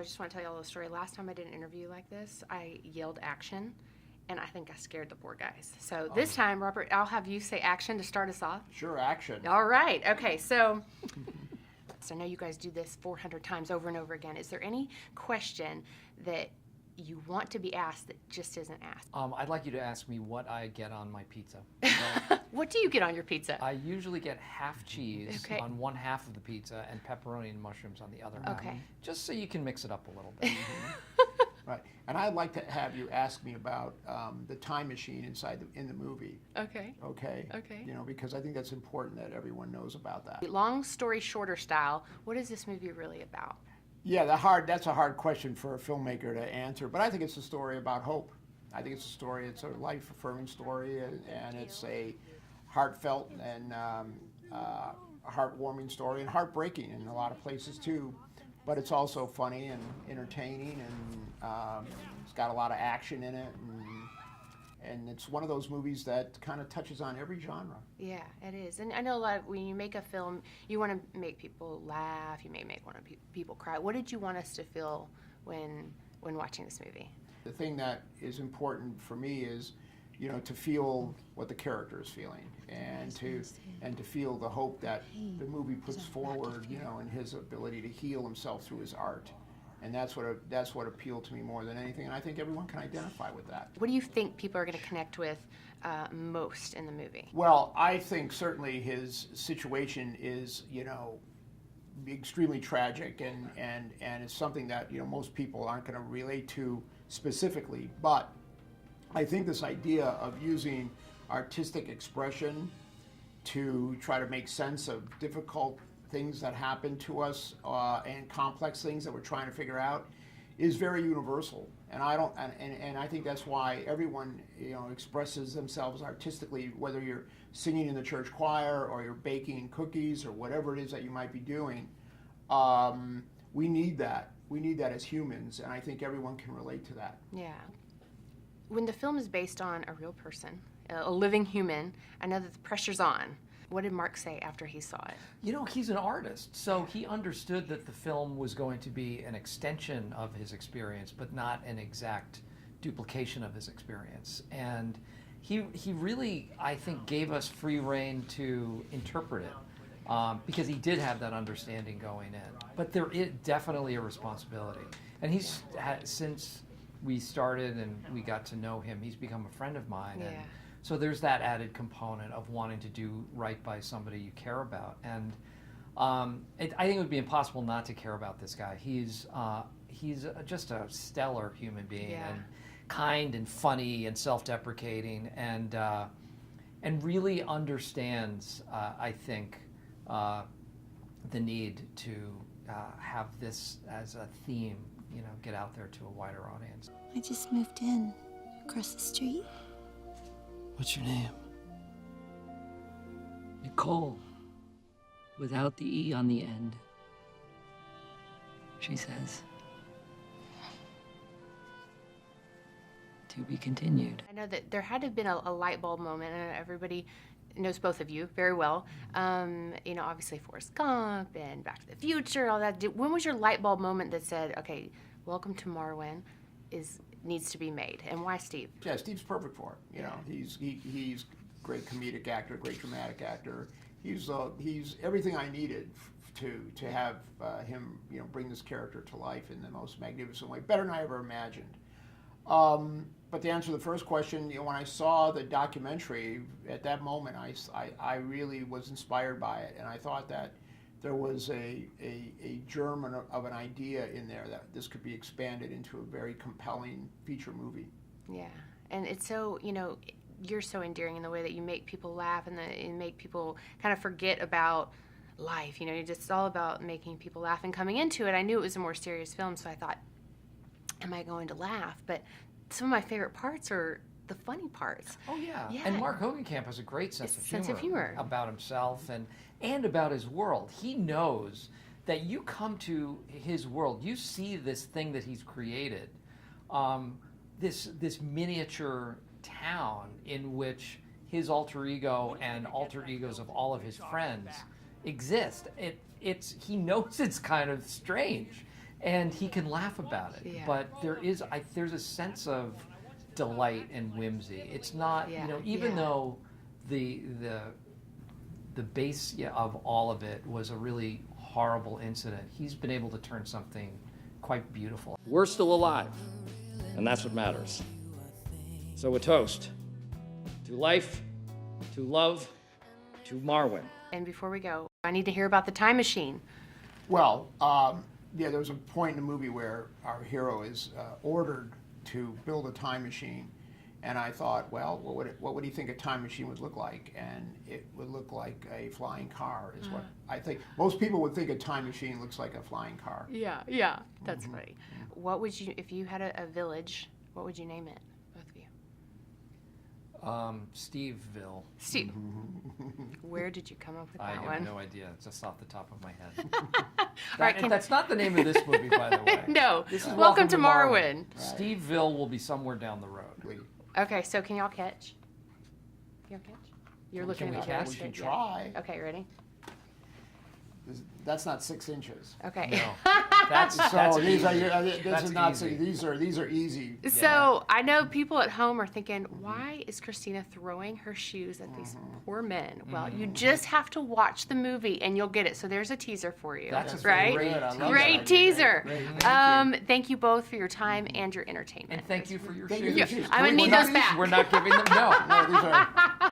I just want to tell you all a story. Last time I did an interview like this, I yelled action, and I think I scared the poor guys. So this time, Robert, I'll have you say action to start us off. Sure, action. All right. Okay, so I know you guys do this 400 times over and over again. Is there any question that you want to be asked that just isn't asked? I'd like you to ask me what I get on my pizza. What do you get on your pizza? I usually get half cheese on one half of the pizza and pepperoni and mushrooms on the other half. Okay. Just so you can mix it up a little bit. Right, and I'd like to have you ask me about the time machine in the movie. Okay. Okay. Okay. You know, because I think that's important that everyone knows about that. Long story shorter style, what is this movie really about? Yeah, that's a hard question for a filmmaker to answer, but I think it's a story about hope. I think it's it's a life-affirming story, and it's a heartfelt and heartwarming story, and heartbreaking in a lot of places too. But it's also funny and entertaining, and it's got a lot of action in it, and it's one of those movies that kind of touches on every genre. Yeah, it is. And I know when you make a film, you want to make people laugh, you may make people cry. What did you want us to feel when watching this movie? The thing that is important for me is, you know, to feel what the character is feeling, and to feel the hope that the movie puts forward, you know, in his ability to heal himself through his art. And that's what appealed to me more than anything, and I think everyone can identify with that. What do you think people are going to connect with most in the movie? Well, I think certainly his situation is, you know, extremely tragic, and it's something that, you know, most people aren't going to relate to specifically. But I think this idea of using artistic expression to try to make sense of difficult things that happen to us and complex things that we're trying to figure out is very universal. And I think that's why everyone, you know, expresses themselves artistically, whether you're singing in the church choir or you're baking cookies or whatever it is that you might be doing. We need that. We need that as humans, and I think everyone can relate to that. Yeah. When the film is based on a real person, a living human, I know that the pressure's on. What did Mark say after he saw it? You know, he's an artist, so he understood that the film was going to be an extension of his experience, but not an exact duplication of his experience. And he really, I think, gave us free rein to interpret it, because he did have that understanding going in. But there is definitely a responsibility. And since we started and we got to know him, he's become a friend of mine. Yeah. And so there's that added component of wanting to do right by somebody you care about. And I think it would be impossible not to care about this guy. He's just a stellar human being, and kind and funny and self-deprecating, and really understands, I think, the need to have this as a theme, you know, get out there to a wider audience. I just moved in across the street. What's your name? Nicole, without the E on the end, she says. To be continued. I know that there had to have been a light bulb moment, and everybody knows both of you very well. You know, obviously Forrest Gump and Back to the Future, all that. When was your light bulb moment that said, okay, Welcome to Marwen needs to be made, and why Steve? Yeah, Steve's perfect for it. You know, he's great comedic actor, great dramatic actor. He's everything I needed to have him, you know, bring this character to life in the most magnificent way, better than I ever imagined. But to answer the first question, you know, when I saw the documentary, at that moment, I really was inspired by it, and I thought that there was a germ of an idea in there that this could be expanded into a very compelling feature movie. Yeah, and it's so, you know, you're so endearing in the way that you make people laugh and make people kind of forget about life. You know, you're just all about making people laugh. And coming into it, I knew it was a more serious film, so I thought, am I going to laugh? But some of my favorite parts are the funny parts. Oh yeah. And Mark Hogancamp has a great sense of humor about himself and about his world. He knows that you come to his world, you see this thing that he's created, this miniature town in which his alter ego and alter egos of all of his friends exist. He knows it's kind of strange. and he can laugh about it. Yeah. But there's a sense of delight and whimsy. It's not, even though the base of all of it was a really horrible incident, he's been able to turn something quite beautiful. We're still alive, and that's what matters. So a toast to life, to love, to Marwen. And before we go, I need to hear about the time machine. Well, there was a point in the movie where our hero is ordered to build a time machine, and I thought, well, what would he think a time machine would look like? And it would look like a flying car, is what I think. Most people would think a time machine looks like a flying car. Yeah, that's funny. What would you, if you had a village, what would you name it, both of you? Steveville. Steve. Where did you come up with I that have one? no idea. It's just off the top of my head. Right, That's not the name of this movie, by the way. No. This is Welcome to Marwen. Steveville will be somewhere down the road. Okay, so can y'all catch? Can y'all catch? You're looking we at me. catch? We can try. Okay, ready? That's not 6 inches. Okay. No. That's So these easy. are not easy. these are easy. So I know people at home are thinking, why is Christina throwing her shoes at these poor men? Well, you just have to watch the movie and you'll get it. So there's a teaser for you. That's a right? great Good, I love that Great idea. teaser. Great. Thank you both for your time and your entertainment. And thank you for your Thank you shoes. for your shoes. I'm gonna need those back. We're not giving them. No. No, these are